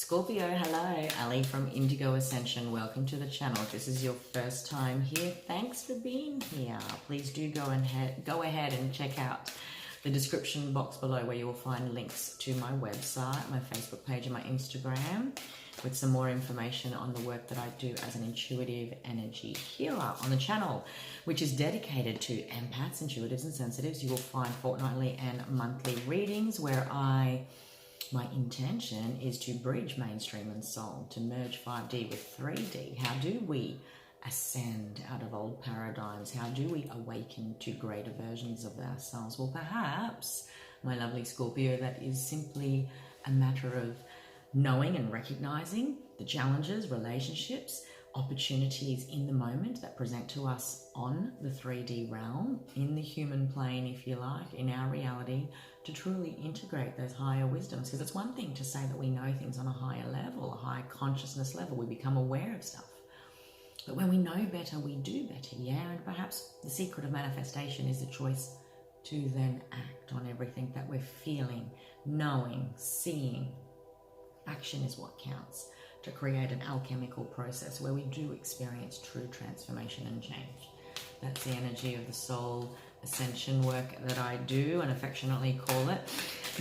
Scorpio, hello, Ali from Indigo Ascension. Welcome to the channel. If this is your first time here, thanks for being here. Please do go ahead and check out the description box below where you will find links to my website, my Facebook page and my Instagram with some more information on the work that I do as an intuitive energy healer on the channel, which is dedicated to empaths, intuitives and sensitives. You will find fortnightly and monthly readings where my intention is to bridge mainstream and soul, to merge 5D with 3D. How do we ascend out of old paradigms? How do we awaken to greater versions of ourselves? Well, perhaps, my lovely Scorpio, that is simply a matter of knowing and recognizing the challenges, relationships, opportunities in the moment that present to us on the 3D realm, in the human plane, if you like, in our reality, to truly integrate those higher wisdoms. Because it's one thing to say that we know things on a higher level, a high consciousness level, we become aware of stuff. But when we know better, we do better, yeah? And perhaps the secret of manifestation is the choice to then act on everything that we're feeling, knowing, seeing. Action is what counts to create an alchemical process where we do experience true transformation and change. That's the energy of the soul ascension work that I do and affectionately call it.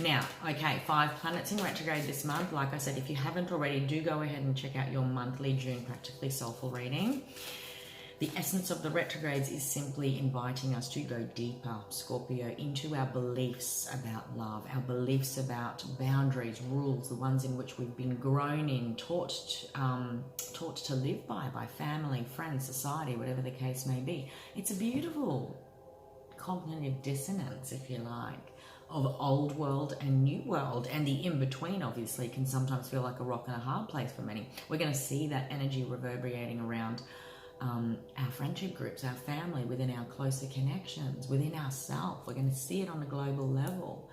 Now, okay, 5 planets in retrograde this month. Like I said, if you haven't already, do go ahead and check out your monthly June Practically Soulful reading. The essence of the retrogrades is simply inviting us to go deeper, Scorpio, into our beliefs about love, our beliefs about boundaries, rules, the ones in which we've been grown in, taught to live by family, friends, society, whatever the case may be. It's a beautiful cognitive dissonance, if you like, of old world and new world, and the in-between obviously can sometimes feel like a rock and a hard place for many. We're going to see that energy reverberating around our friendship groups, our family, within our closer connections, within ourselves. We're going to see it on a global level.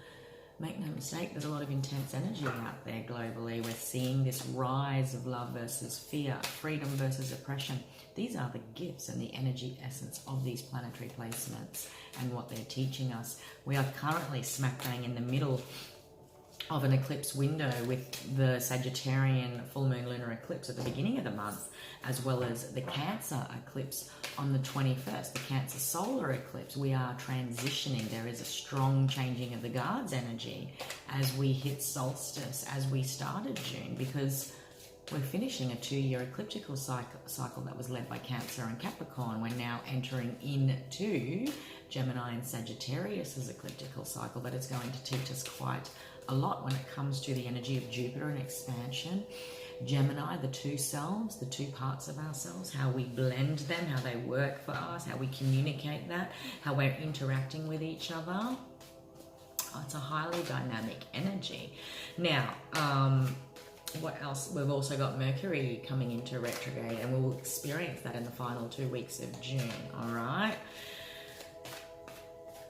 Make no mistake, there's a lot of intense energy out there globally. We're seeing this rise of love versus fear, freedom versus oppression. These are the gifts and the energy essence of these planetary placements and what they're teaching us. We are currently smack bang in the middle of an eclipse window with the Sagittarian full moon lunar eclipse at the beginning of the month, as well as the Cancer eclipse on the 21st, the Cancer solar eclipse. We are transitioning. There is a strong changing of the guards energy as we hit solstice, as we started June, because we're finishing a 2-year ecliptical cycle that was led by Cancer and Capricorn. We're now entering into Gemini and Sagittarius's ecliptical cycle that is going to teach us quite a lot when it comes to the energy of Jupiter and expansion. Gemini, the two selves, the two parts of ourselves, how we blend them, how they work for us, how we communicate that, how we're interacting with each other. Oh, it's a highly dynamic energy. Now, what else? We've also got Mercury coming into retrograde, and we'll experience that in the final 2 weeks of June, all right?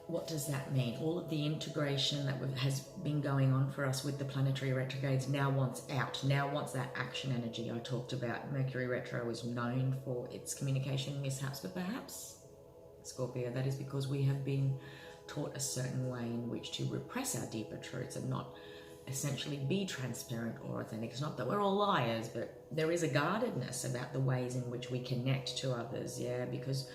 What does that mean? All of the integration that has been going on for us with the planetary retrogrades now wants out, now wants that action energy I talked about. Mercury retro is known for its communication mishaps, but perhaps, Scorpio, that is because we have been taught a certain way in which to repress our deeper truths and not essentially be transparent or authentic. It's not that we're all liars, but there is a guardedness about the ways in which we connect to others, yeah, because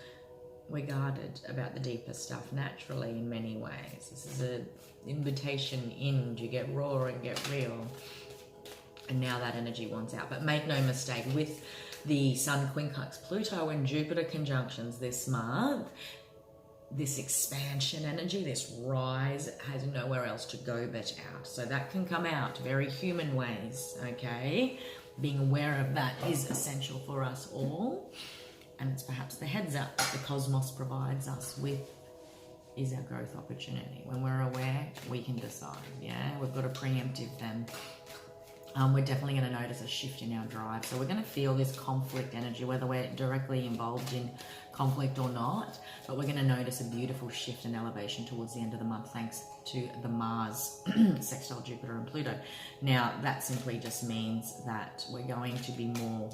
we're guarded about the deeper stuff naturally in many ways. This is an invitation in to get raw and get real. And now that energy wants out. But make no mistake, with the Sun quincunx Pluto and Jupiter conjunctions this month, this expansion energy, this rise, has nowhere else to go but out. So that can come out very human ways, okay? Being aware of that is essential for us all. And it's perhaps the heads up that the cosmos provides us with is our growth opportunity. When we're aware, we can decide, yeah? We've got a preemptive then. We're definitely going to notice a shift in our drive. So we're going to feel this conflict energy, whether we're directly involved in conflict or not, but we're going to notice a beautiful shift and elevation towards the end of the month thanks to the Mars sextile Jupiter and Pluto. Now, that simply just means that we're going to be more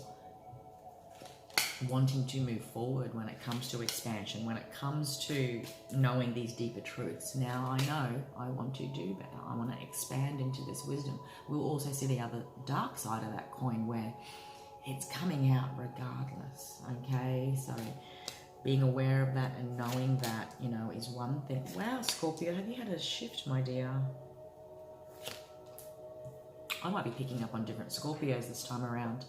wanting to move forward when it comes to expansion, when it comes to knowing these deeper truths. Now I know I want to do better. I want to expand into this wisdom. We'll also see the other dark side of that coin where it's coming out regardless, okay? So being aware of that and knowing that, you know, is one thing. Wow, Scorpio, have you had a shift, my dear? I might be picking up on different Scorpios this time around.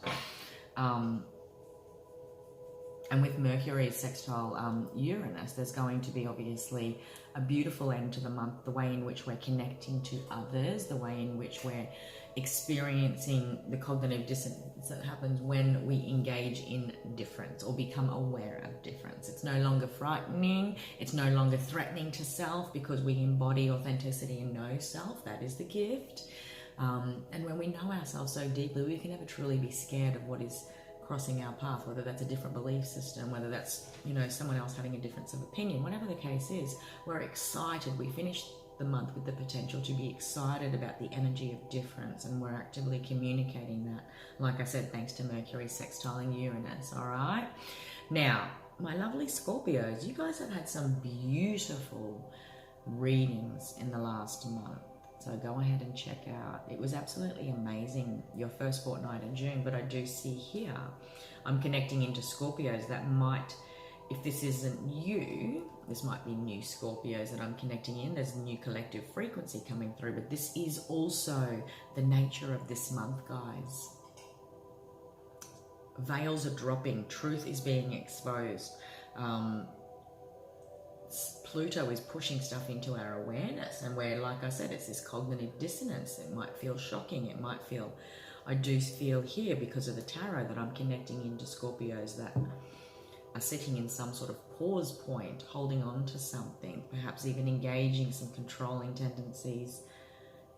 And with Mercury sextile Uranus, there's going to be obviously a beautiful end to the month, the way in which we're connecting to others, the way in which we're experiencing the cognitive dissonance that happens when we engage in difference or become aware of difference. It's no longer frightening, it's no longer threatening to self, because we embody authenticity and know self. That is the gift. And when we know ourselves so deeply, we can never truly be scared of what is crossing our path, whether that's a different belief system, whether that's, you know, someone else having a difference of opinion, whatever the case is. We're excited. We finish the month with the potential to be excited about the energy of difference, and we're actively communicating that, like I said, thanks to Mercury sextiling Uranus. All right, now my lovely Scorpios, you guys have had some beautiful readings in the last month. So go ahead and check out. It was absolutely amazing, your first fortnight in June. But I do see here, I'm connecting into Scorpios that might, if this isn't you, this might be new Scorpios that I'm connecting in. There's a new collective frequency coming through. But this is also the nature of this month, guys. Veils are dropping. Truth is being exposed. Pluto is pushing stuff into our awareness, and where, like I said, it's this cognitive dissonance. It might feel shocking. It might feel, I do feel here because of the tarot that I'm connecting into Scorpios that are sitting in some sort of pause point, holding on to something, perhaps even engaging some controlling tendencies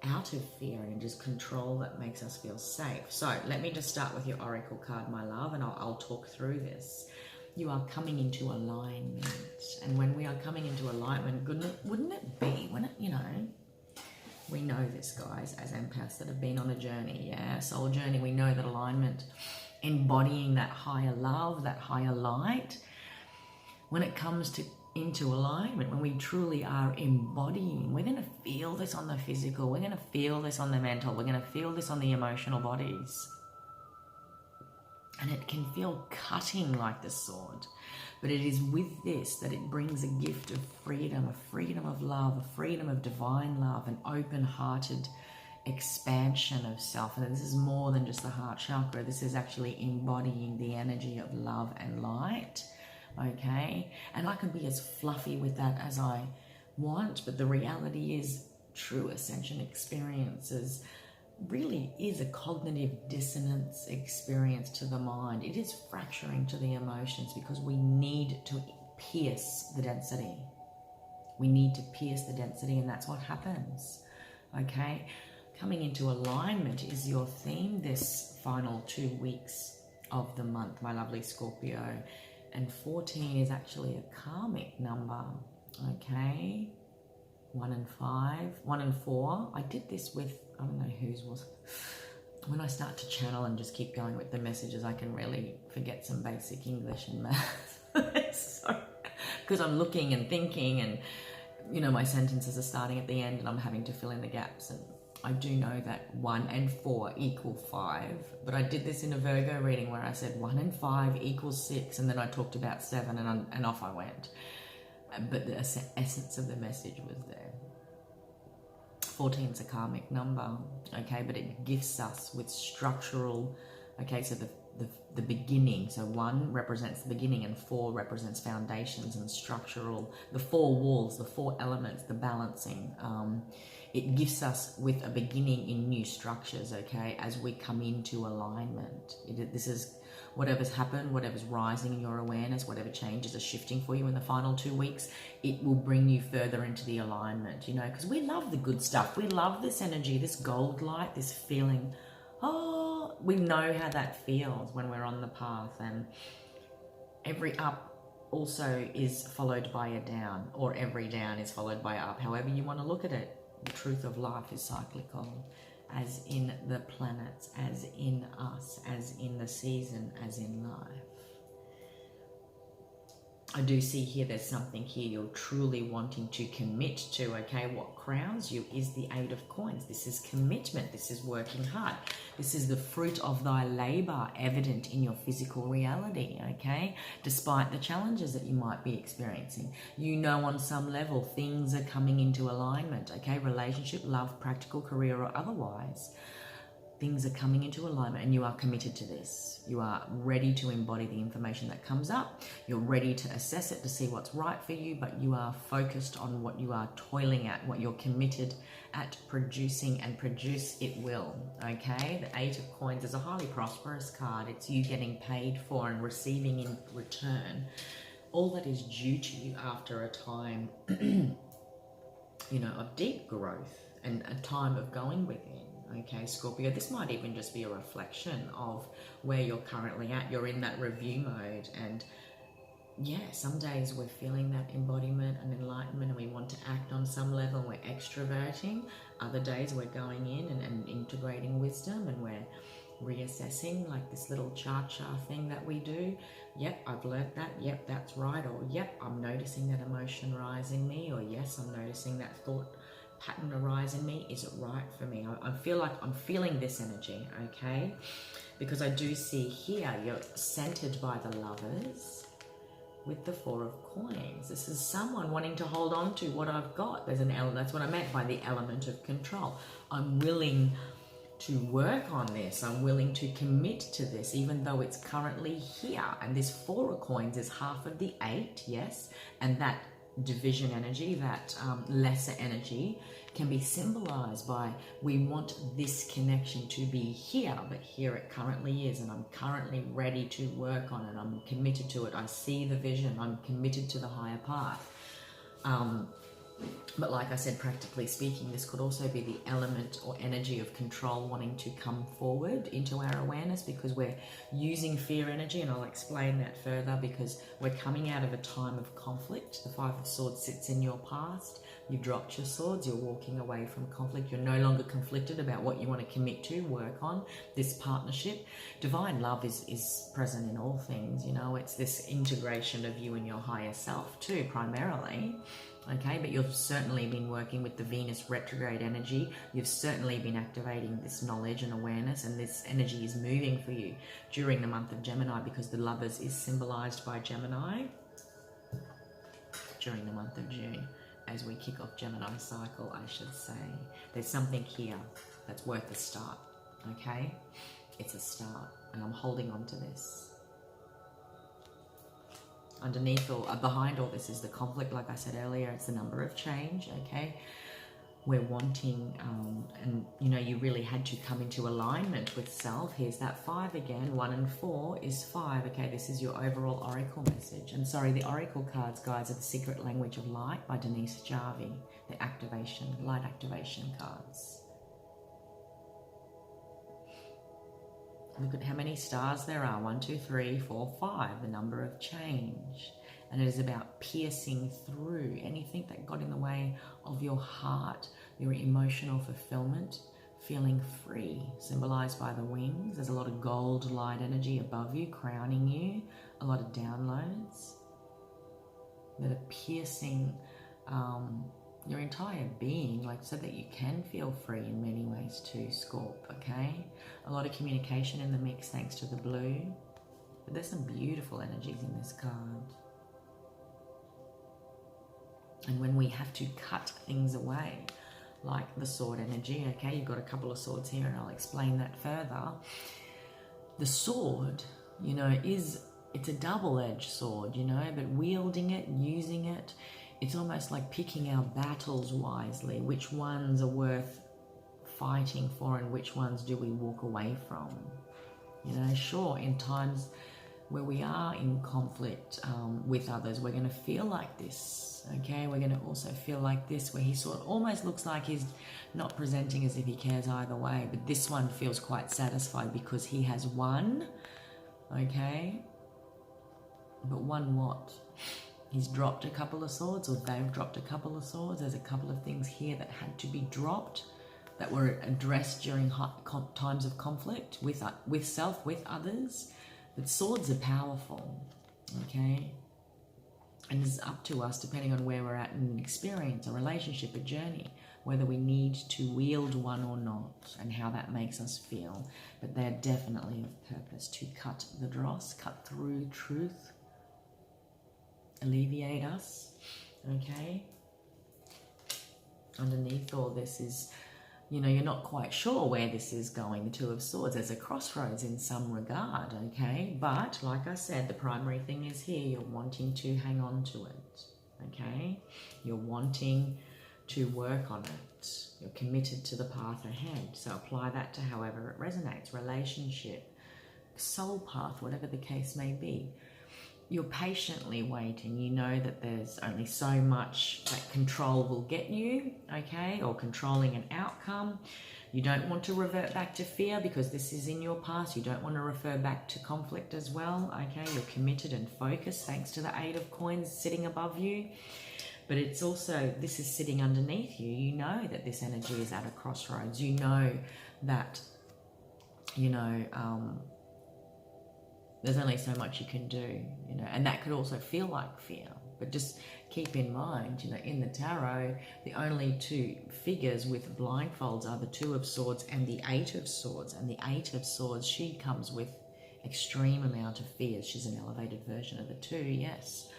out of fear and just control that makes us feel safe. So let me just start with your oracle card, my love, and I'll talk through this. You are coming into alignment, and when we are coming into alignment, wouldn't it be, when it, you know, we know this, guys, as empaths that have been on a journey, yeah, soul journey, we know that alignment, embodying that higher love, that higher light, when it comes to into alignment, when we truly are embodying, we're going to feel this on the physical, we're going to feel this on the mental, we're going to feel this on the emotional bodies. And it can feel cutting like the sword. But it is with this that it brings a gift of freedom of love, a freedom of divine love, an open-hearted expansion of self. And this is more than just the heart chakra. This is actually embodying the energy of love and light, okay? And I can be as fluffy with that as I want, but the reality is true ascension experiences really is a cognitive dissonance experience to the mind. It is fracturing to the emotions because we need to pierce the density. We need to pierce the density, and that's what happens, okay? Coming into alignment is your theme this final 2 weeks of the month, my lovely Scorpio. And 14 is actually a karmic number, okay? 1 and 5, 1 and 4. I did this with, I don't know whose was. When I start to channel and just keep going with the messages, I can really forget some basic English and math. So, because I'm looking and thinking, and you know, my sentences are starting at the end and I'm having to fill in the gaps. And I do know that 1 and 4 equal 5, but I did this in a Virgo reading where I said 1 and 5 equals 6, and then I talked about 7 and off I went. But the essence of the message was there. 14 is a karmic number, okay, but it gifts us with structural, okay, so the beginning. So 1 represents the beginning and 4 represents foundations and structural, the 4 walls, the 4 elements, the balancing. It gifts us with a beginning in new structures, okay, as we come into alignment. This is whatever's happened, whatever's rising in your awareness, whatever changes are shifting for you in the final 2 weeks, it will bring you further into the alignment, you know, because we love the good stuff. We love this energy, this gold light, this feeling. Oh, we know how that feels when we're on the path, and every up also is followed by a down, or every down is followed by up, however you want to look at it. The truth of life is cyclical, as in the planets, as in us, as in the season, as in life. I do see here there's something here you're truly wanting to commit to, okay? What crowns you is the Eight of Coins. This is commitment. This is working hard. This is the fruit of thy labor evident in your physical reality, okay? Despite the challenges that you might be experiencing. You know on some level things are coming into alignment, okay? Relationship, love, practical, career, or otherwise. Things are coming into alignment and you are committed to this. You are ready to embody the information that comes up. You're ready to assess it to see what's right for you, but you are focused on what you are toiling at, what you're committed at producing, and produce it will, okay? The Eight of Coins is a highly prosperous card. It's you getting paid for and receiving in return all that is due to you after a time, you know, of deep growth and a time of going within. Okay, Scorpio, this might even just be a reflection of where you're currently at. You're in that review mode, and yeah, some days we're feeling that embodiment and enlightenment and we want to act on some level and we're extroverting. Other days we're going in and integrating wisdom and we're reassessing, like this little cha-cha thing that we do. Yep, I've learned that. Yep, that's right. Or yep, I'm noticing that emotion rise in me. Or yes, I'm noticing that thought pattern arise in me. Is it right for me? I feel like I'm feeling this energy, okay? Because I do see here you're centered by the Lovers with the Four of Coins. This is someone wanting to hold on to what I've got. There's an element, that's what I meant by the element of control. I'm willing to work on this. I'm willing to commit to this, even though it's currently here. And this Four of Coins is half of the Eight, yes, and that division energy, that lesser energy, can be symbolized by we want this connection to be here, but here it currently is, and I'm currently ready to work on it. I'm committed to it. I see the vision. I'm committed to the higher path. But like I said, practically speaking, this could also be the element or energy of control wanting to come forward into our awareness, because we're using fear energy, and I'll explain that further, because we're coming out of a time of conflict. The Five of Swords sits in your past. You dropped your swords, you're walking away from conflict. You're no longer conflicted about what you want to commit to, work on, this partnership. Divine love is present in all things, you know. It's this integration of you and your higher self too, primarily. Okay, but you've certainly been working with the Venus retrograde energy. You've certainly been activating this knowledge and awareness, and this energy is moving for you during the month of Gemini, because the Lovers is symbolized by Gemini during the month of June. As we kick off Gemini cycle, I should say. There's something here that's worth a start, okay? It's a start, and I'm holding on to this. Underneath or behind all this is the conflict, like I said earlier. It's the number of change, okay? We're wanting, and you know, you really had to come into alignment with self. Here's that 5 again. 1 and 4 is 5, okay? This is your overall oracle message. And sorry, the oracle cards, guys, are the Secret Language of Light by Denise Jarvie. The activation, light activation cards. Look at how many stars there are. 1, 2, 3, 4, 5. The number of change. And it is about piercing through anything that got in the way of your heart, your emotional fulfillment, feeling free, symbolized by the wings. There's a lot of gold light energy above you, crowning you. A lot of downloads that are piercing your entire being, like, so that you can feel free in many ways too, Scorp, okay? A lot of communication in the mix thanks to the blue. But there's some beautiful energies in this card. And when we have to cut things away, like the sword energy, okay, you've got a couple of swords here and I'll explain that further. The sword, you know, it's a double-edged sword, you know, but wielding it, using it, it's almost like picking our battles wisely. Which ones are worth fighting for and which ones do we walk away from? You know, sure, in times where we are in conflict with others, we're going to feel like this, okay? We're going to also feel like this, where he sort of almost looks like he's not presenting as if he cares either way, but this one feels quite satisfied because he has won, okay? But won what? He's dropped a couple of swords, or they've dropped a couple of swords. There's a couple of things here that had to be dropped, that were addressed during times of conflict with self, with others. But swords are powerful, okay? And it's up to us, depending on where we're at in an experience, a relationship, a journey, whether we need to wield one or not, and how that makes us feel. But they're definitely of purpose to cut the dross, cut through truth, alleviate us, okay? Underneath all this is, you know, you're not quite sure where this is going, the Two of Swords. There's a crossroads in some regard, okay? But like I said, the primary thing is here, you're wanting to hang on to it, okay? You're wanting to work on it. You're committed to the path ahead. So apply that to however it resonates. Relationship, soul path, whatever the case may be. You're patiently waiting. You know that there's only so much that control will get you, okay, or controlling an outcome. You don't want to revert back to fear because this is in your past. You don't want to refer back to conflict as well, okay? You're committed and focused thanks to the Eight of Coins sitting above you. But it's also, this is sitting underneath you. You know that this energy is at a crossroads. You know that, you know, there's only so much you can do, you know, and that could also feel like fear. But just keep in mind, you know, in the tarot, the only two figures with blindfolds are the Two of Swords and the Eight of Swords. And the Eight of Swords, she comes with extreme amount of fears. She's an elevated version of the two, yes.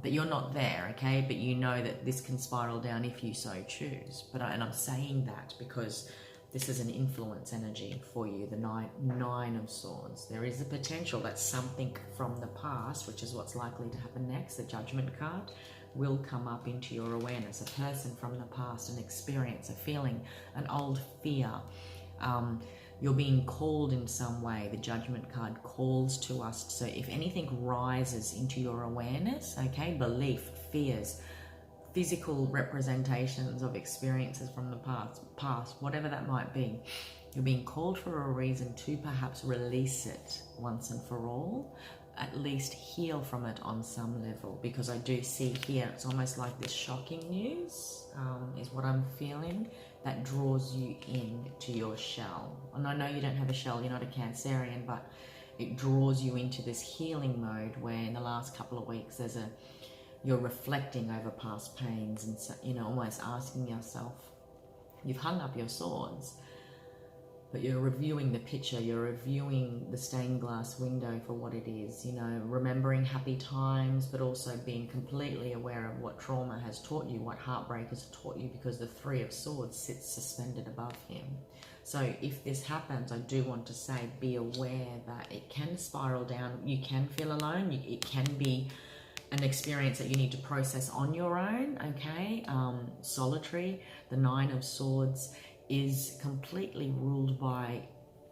But you're not there, okay? But you know that this can spiral down if you so choose. And I'm saying that because this is an influence energy for you, the nine of Swords. There is a potential that something from the past, which is what's likely to happen next, the Judgment card, will come up into your awareness. A person from the past, an experience, a feeling, an old fear. You're being called in some way. The Judgment card calls to us. So if anything rises into your awareness, okay, belief, fears, physical representations of experiences from the past, whatever that might be, you're being called for a reason to perhaps release it once and for all, at least heal from it on some level, because I do see here, it's almost like this shocking news is what I'm feeling, that draws you in to your shell. And I know you don't have a shell, you're not a Cancerian, but it draws you into this healing mode where in the last couple of weeks you're reflecting over past pains and, you know, almost asking yourself, you've hung up your swords, but you're reviewing the picture, you're reviewing the stained glass window for what it is, you know, remembering happy times, but also being completely aware of what trauma has taught you, what heartbreak has taught you, because the Three of Swords sits suspended above him. So if this happens, I do want to say, be aware that it can spiral down. You can feel alone. It can be an experience that you need to process on your own, okay? Solitary. The Nine of Swords is completely ruled by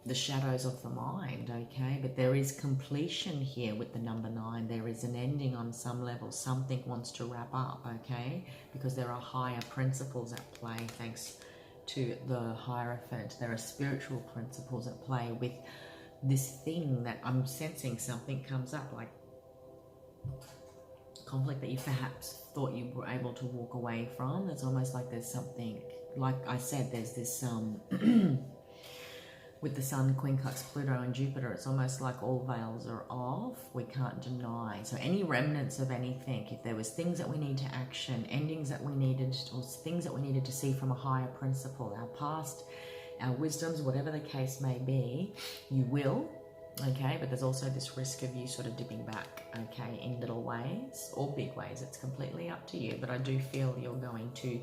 the shadows of the mind, okay? But there is completion here with the number 9. There is an ending on some level. Something wants to wrap up, okay? Because there are higher principles at play thanks to the Hierophant. There are spiritual principles at play with this thing that I'm sensing. Something comes up, like conflict that you perhaps thought you were able to walk away from. It's almost like there's something, like I said, there's this with the Sun, Quincunx, Pluto and Jupiter, it's almost like all veils are off. We can't deny. So any remnants of anything, if there was things that we need to action, endings that we needed, or things that we needed to see from a higher principle, our past, our wisdoms, whatever the case may be, you will. Okay, but there's also this risk of you sort of dipping back, okay, in little ways or big ways. It's completely up to you, but I do feel you're going to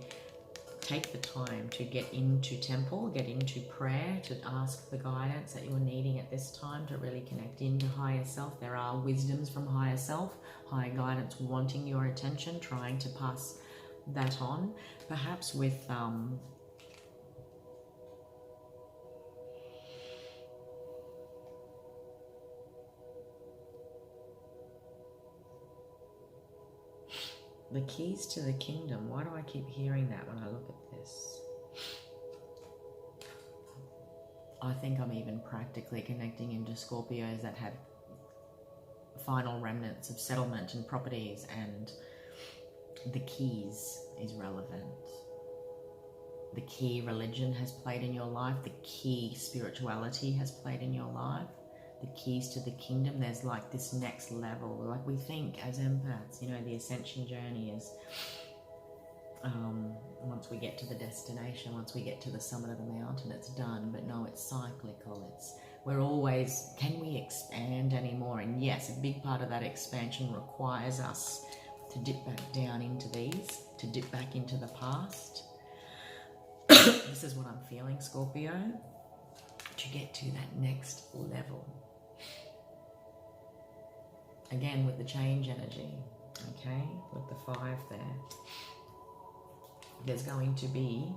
take the time to get into temple, get into prayer, to ask the guidance that you're needing at this time to really connect into higher self. There are wisdoms from higher self, higher guidance wanting your attention, trying to pass that on, perhaps with the keys to the kingdom. Why do I keep hearing that when I look at this? I think I'm even practically connecting into Scorpios that have final remnants of settlement and properties, and the keys is relevant. The key religion has played in your life. The key spirituality has played in your life. the keys to the kingdom. There's like this next level. Like we think as empaths, you know, the ascension journey is once we get to the destination, once we get to the summit of the mountain, it's done. But no, it's cyclical. We're always, can we expand anymore? And yes, a big part of that expansion requires us to dip back down into these, to dip back into the past. This is what I'm feeling, Scorpio, to get to that next level. Again, with the change energy, okay, with the 5 there. There's going to be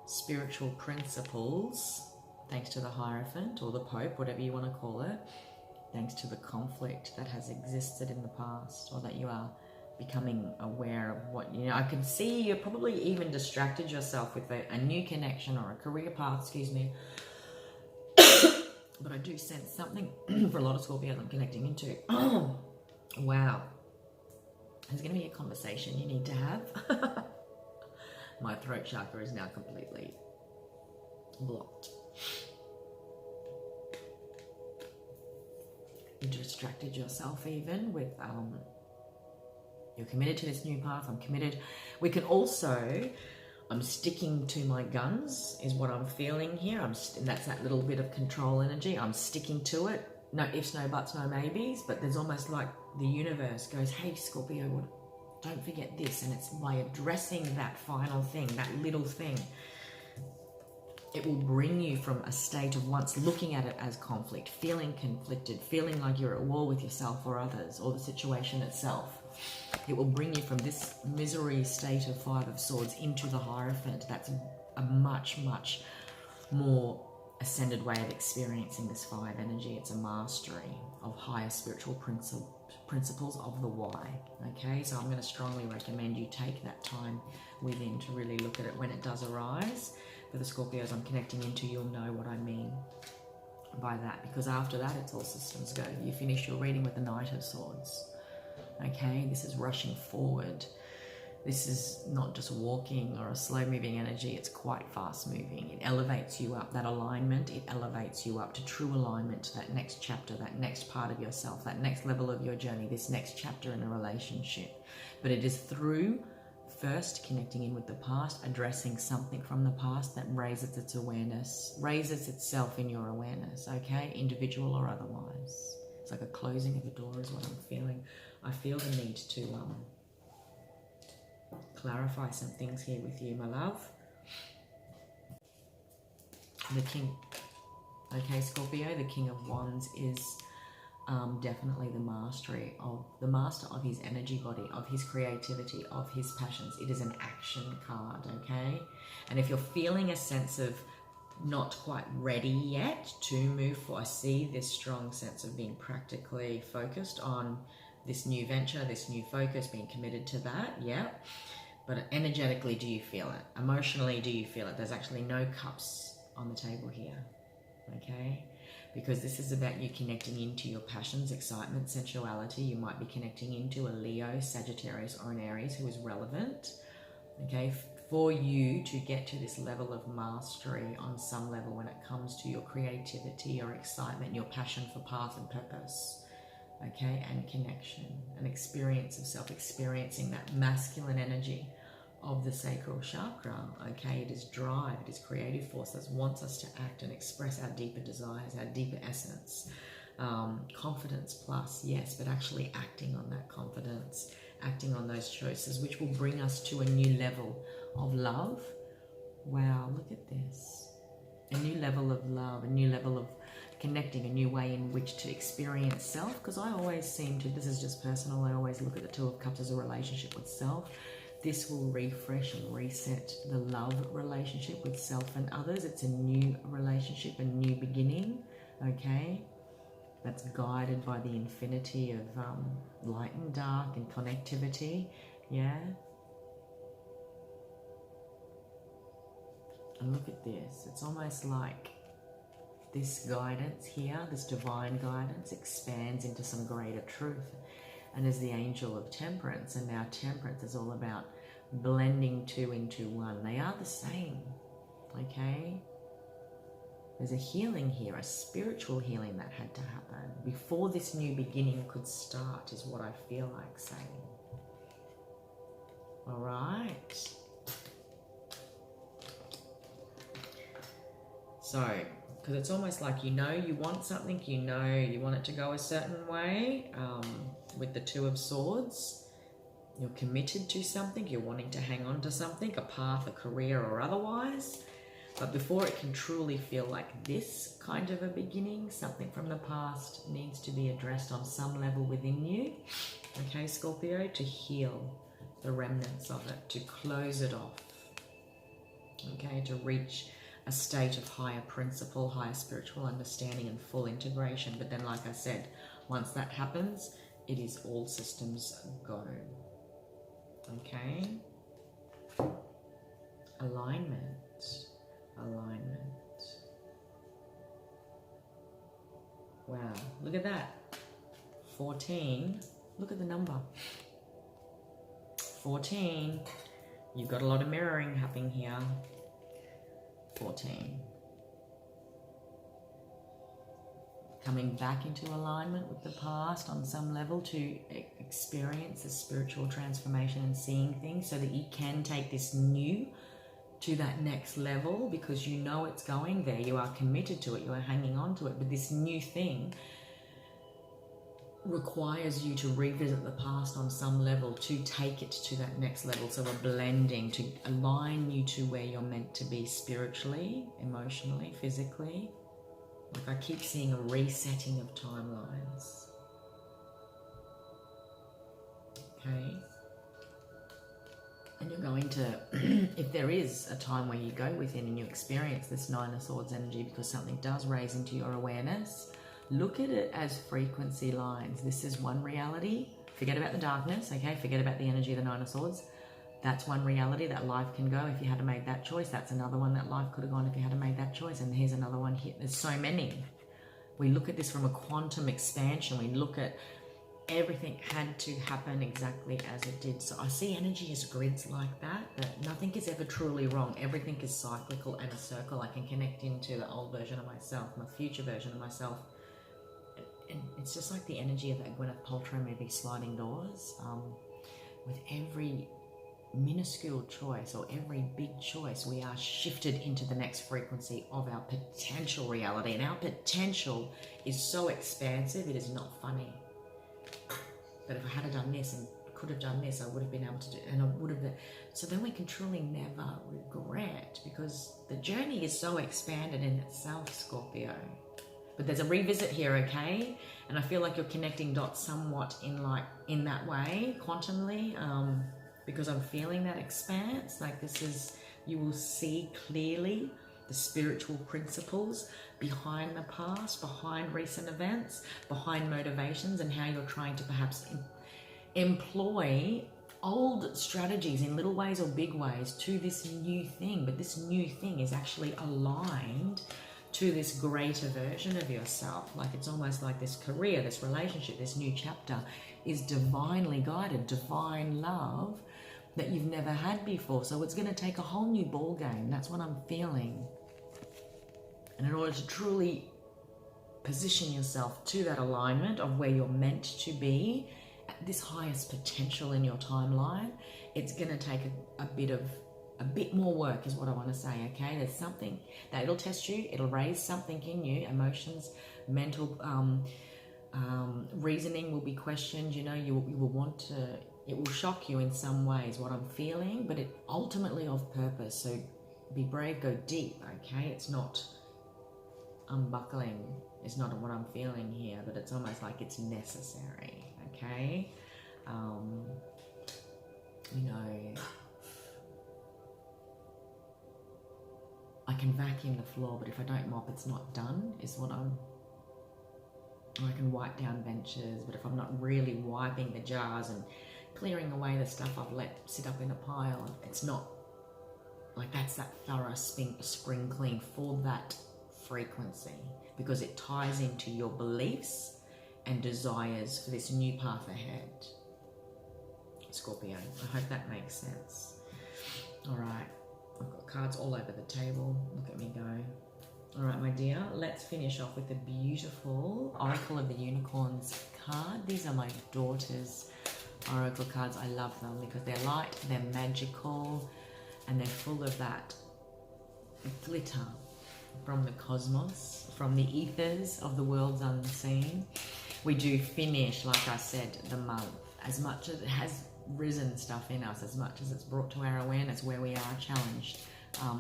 spiritual principles, thanks to the Hierophant or the Pope, whatever you want to call it, thanks to the conflict that has existed in the past, or that you are becoming aware of what, you know, I can see you probably even distracted yourself with a new connection or a career path, excuse me. But I do sense something for a lot of Scorpios I'm connecting into. Oh, wow. There's going to be a conversation you need to have. My throat chakra is now completely blocked. You distracted yourself even with, you're committed to this new path, I'm committed. We can also, I'm sticking to my guns is what I'm feeling here. And that's that little bit of control energy. I'm sticking to it. No ifs, no buts, no maybes. But there's almost like the universe goes, hey, Scorpio, don't forget this. And it's by addressing that final thing, that little thing, it will bring you from a state of once looking at it as conflict, feeling conflicted, feeling like you're at war with yourself or others or the situation itself. It will bring you from this misery state of 5 of Swords into the Hierophant. That's a much, much more ascended way of experiencing this 5 energy. It's a mastery of higher spiritual principles of the why. Okay, so I'm going to strongly recommend you take that time within to really look at it when it does arise. For the Scorpios I'm connecting into, you'll know what I mean by that, because after that it's all systems go. You finish your reading with the Knight of Swords. Okay, this is rushing forward. This is not just walking or a slow moving energy, it's quite fast moving. It elevates you up, that alignment, it elevates you up to true alignment, to that next chapter, that next part of yourself, that next level of your journey, this next chapter in a relationship. But it is through first connecting in with the past, addressing something from the past that raises its awareness, raises itself in your awareness, okay, individual or otherwise. It's like a closing of a door is what I'm feeling. I feel the need to clarify some things here with you, my love. The King, okay, Scorpio, the King of Wands is definitely the master of his energy body, of his creativity, of his passions. It is an action card, okay? And if you're feeling a sense of not quite ready yet to move forward, I see this strong sense of being practically focused on this new venture, this new focus, being committed to that, yeah. But energetically, do you feel it? Emotionally, do you feel it? There's actually no cups on the table here, okay? Because this is about you connecting into your passions, excitement, sensuality. You might be connecting into a Leo, Sagittarius, or an Aries who is relevant, okay, for you to get to this level of mastery on some level when it comes to your creativity, your excitement, your passion for path and purpose, okay, and connection, an experience of self, experiencing that masculine energy of the sacral chakra, okay? It is drive, it is creative force that wants us to act and express our deeper desires, our deeper essence. Confidence plus, yes, but actually acting on that confidence, acting on those choices, which will bring us to a new level of love. Wow, look at this. A new level of love, a new level of connecting, a new way in which to experience self, because I always seem to, this is just personal, I always look at the Two of Cups as a relationship with self. This will refresh and reset the love relationship with self and others. It's a new relationship, a new beginning, okay? That's guided by the infinity of light and dark and connectivity, yeah? And look at this. It's almost like this guidance here, this divine guidance, expands into some greater truth. And as the angel of temperance, and now temperance is all about blending two into one. They are the same, okay? There's a healing here, a spiritual healing that had to happen before this new beginning could start, is what I feel like saying. All right. So, because it's almost like you want something, you want it to go a certain way. With the Two of Swords, you're committed to something, you're wanting to hang on to something, a path, a career, or otherwise. But before it can truly feel like this kind of a beginning, something from the past needs to be addressed on some level within you, okay, Scorpio, to heal the remnants of it, to close it off, okay, to reach a state of higher principle, higher spiritual understanding and full integration. But then, like I said, once that happens, it is all systems go, okay? Alignment. Wow, look at that. 14, look at the number. 14, you've got a lot of mirroring happening here. 14. Coming back into alignment with the past on some level to experience the spiritual transformation and seeing things so that you can take this new to that next level, because you know it's going there. You are committed to it. You are hanging on to it. But this new thing requires you to revisit the past on some level to take it to that next level. So a blending to align you to where you're meant to be spiritually, emotionally, physically. Like I keep seeing a resetting of timelines. Okay. And you're going to, if there is a time where you go within and you experience this Nine of Swords energy because something does raise into your awareness, look at it as frequency lines. This is one reality. Forget about the darkness, okay? Forget about the energy of the Nine of Swords. That's one reality that life can go if you had made that choice. That's another one that life could have gone if you had made that choice. And here's another one here. There's so many. We look at this from a quantum expansion. We look at everything had to happen exactly as it did. So I see energy as grids like that nothing is ever truly wrong. Everything is cyclical and a circle. I can connect into the old version of myself, my future version of myself. And it's just like the energy of that Gwyneth Paltrow movie, Sliding Doors. With every minuscule choice or every big choice, we are shifted into the next frequency of our potential reality. And our potential is so expansive, it is not funny. But if I had done this and could have done this, I would have been able to do, and I would have been. So then we can truly never regret, because the journey is so expanded in itself, Scorpio. But there's a revisit here, okay? And I feel like you're connecting dots somewhat in that way, quantumly, because I'm feeling that expanse. Like this is, you will see clearly the spiritual principles behind the past, behind recent events, behind motivations, and how you're trying to perhaps employ old strategies in little ways or big ways to this new thing. But this new thing is actually aligned to this greater version of yourself. Like it's almost like this career, this relationship, this new chapter is divinely guided, divine love that you've never had before. So it's going to take a whole new ball game. That's what I'm feeling. And in order to truly position yourself to that alignment of where you're meant to be at this highest potential in your timeline, it's going to take a bit more work is what I want to say, okay? There's something that it'll test you, it'll raise something in you, emotions, mental reasoning will be questioned, you know, you will want to, it will shock you in some ways what I'm feeling, but it ultimately of purpose. So be brave, go deep, okay? It's not unbuckling, is not what I'm feeling here, but it's almost like it's necessary, okay? You know, I can vacuum the floor, but if I don't mop, it's not done, is what I can wipe down benches, but if I'm not really wiping the jars and clearing away the stuff I've let sit up in a pile, it's not, like that's that thorough spring clean for that frequency, because it ties into your beliefs and desires for this new path ahead, Scorpio. I hope that makes sense. All right, I've got cards all over the table. Look at me go. All right, my dear, let's finish off with the beautiful Oracle of the Unicorns card. These are my daughter's Oracle cards. I love them because they're light, they're magical, and they're full of that glitter from the cosmos, from the ethers of the worlds unseen. We do finish, like I said, the month. As much as it has risen stuff in us, as much as it's brought to our awareness where we are challenged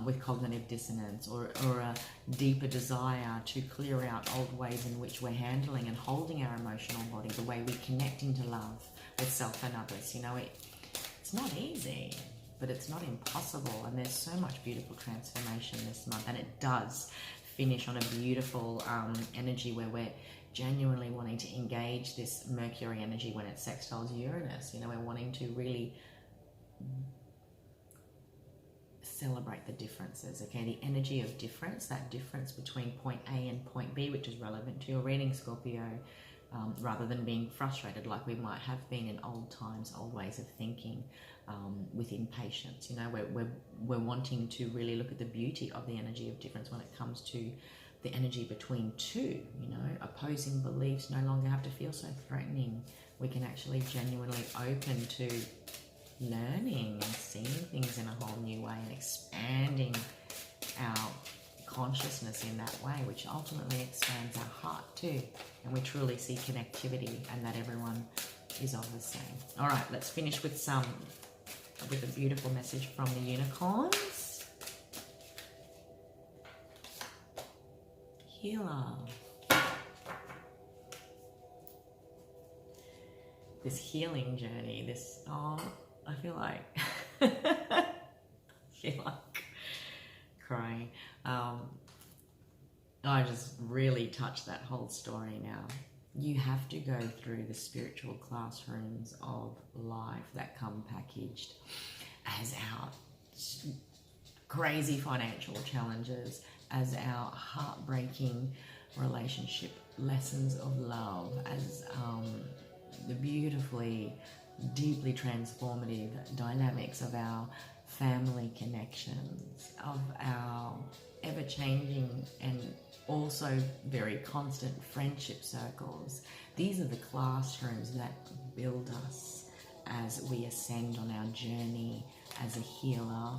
with cognitive dissonance or a deeper desire to clear out old ways in which we're handling and holding our emotional body, the way we connect into love with self and others. You know, it's not easy, but it's not impossible, and there's so much beautiful transformation this month, and it does finish on a beautiful energy where we're genuinely wanting to engage this Mercury energy when it sextiles Uranus. You know, we're wanting to really celebrate the differences, okay? The energy of difference, that difference between point A and point B, which is relevant to your reading, Scorpio, rather than being frustrated like we might have been in old times, old ways of thinking, with impatience. You know, we're wanting to really look at the beauty of the energy of difference when it comes to the energy between two. You know, opposing beliefs no longer have to feel so threatening. We can actually genuinely open to learning and seeing things in a whole new way and expanding our consciousness in that way, which ultimately expands our heart too, and we truly see connectivity and that everyone is of the same. All right, let's finish with a beautiful message from the unicorns. Healer. This healing journey, I feel like crying. I just really touched that whole story now. You have to go through the spiritual classrooms of life that come packaged as our crazy financial challenges, as our heartbreaking relationship lessons of love, as the beautifully, deeply transformative dynamics of our family connections, of our ever-changing and also very constant friendship circles. These are the classrooms that build us as we ascend on our journey as a healer.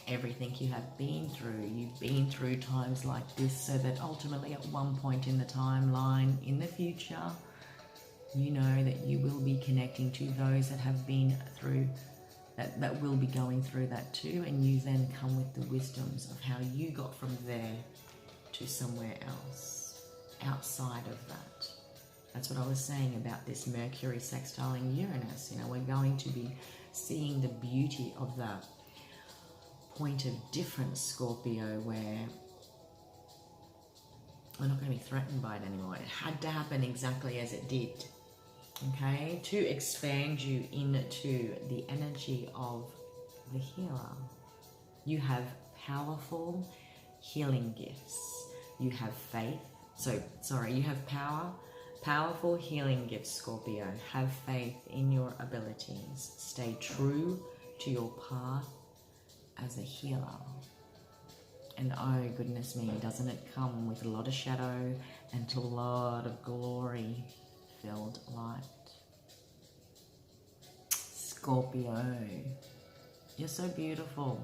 Everything you have been through, you've been through times like this so that ultimately at one point in the timeline in the future, you know that you will be connecting to those that have been through that will be going through that too, and you then come with the wisdoms of how you got from there to somewhere else outside of that. That's what I was saying about this Mercury sextiling Uranus. You know, we're going to be seeing the beauty of that point of difference, Scorpio, where we're not going to be threatened by it anymore. It had to happen exactly as it did, okay, to expand you into the energy of the healer. You have powerful healing gifts. You have faith. You have powerful healing gifts, Scorpio. Have faith in your abilities. Stay true to your path as a healer. And oh goodness me, doesn't it come with a lot of shadow and a lot of glory-filled light? Scorpio, you're so beautiful.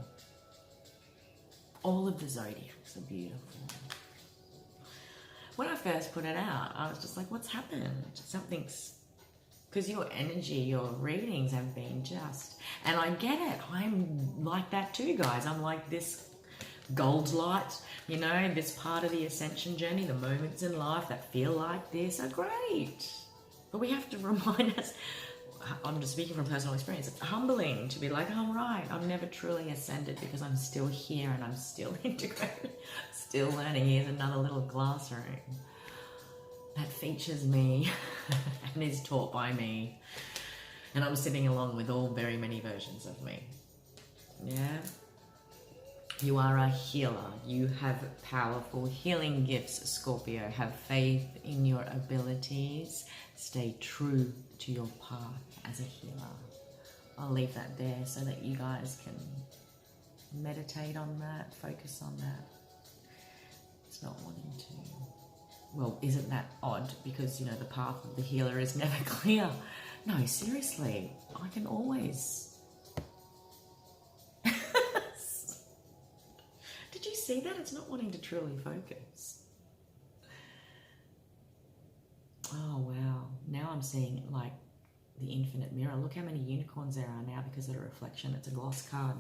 All of the zodiacs are beautiful. When I first put it out, I was just like, what's happened? Something's... Because your energy, your readings have been just... And I get it. I'm like that too, guys. I'm like this gold light, you know, this part of the ascension journey, the moments in life that feel like this are great. But we have to remind us... I'm just speaking from personal experience. It's humbling to be like, oh, right, I've never truly ascended because I'm still here and I'm still integrated, still learning. Here's another little classroom that features me and is taught by me. And I'm sitting along with all very many versions of me. Yeah? You are a healer. You have powerful healing gifts, Scorpio. Have faith in your abilities. Stay true to your path as a healer. I'll leave that there so that you guys can meditate on that, focus on that. It's not wanting to. Well, isn't that odd? Because, you know, the path of the healer is never clear. No, seriously, I can always... Did you see that? It's not wanting to truly focus. Oh, wow. Now I'm seeing, like, the infinite mirror. Look how many unicorns there are now because of the reflection. It's a gloss card.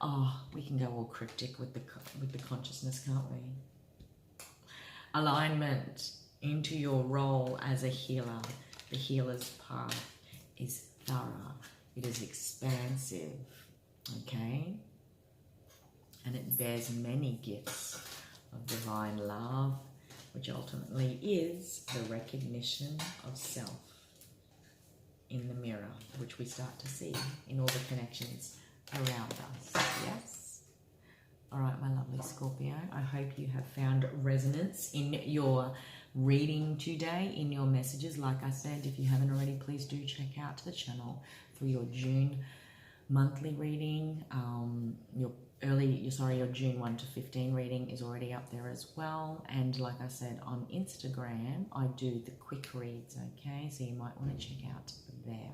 Oh, we can go all cryptic with the consciousness, can't we? Alignment into your role as a healer. The healer's path is thorough. It is expansive. Okay? And it bears many gifts of divine love, which ultimately is the recognition of self in the mirror, which we start to see in all the connections around us. Yes? All right, my lovely Scorpio, I hope you have found resonance in your reading today, in your messages. Like I said, if you haven't already, please do check out the channel for your June monthly reading. Your June 1 to 15 reading is already up there as well. And like I said, on Instagram, I do the quick reads, okay? So you might want to check out there.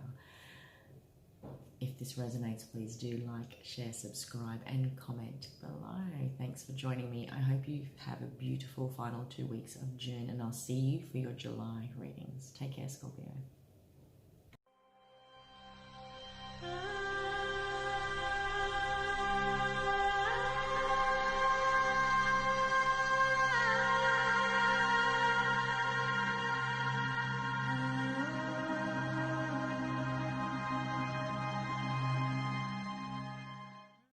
If this resonates, please do like, share, subscribe, and comment below. Thanks for joining me. I hope you have a beautiful final 2 weeks of June, and I'll see you for your July readings. Take care, Scorpio.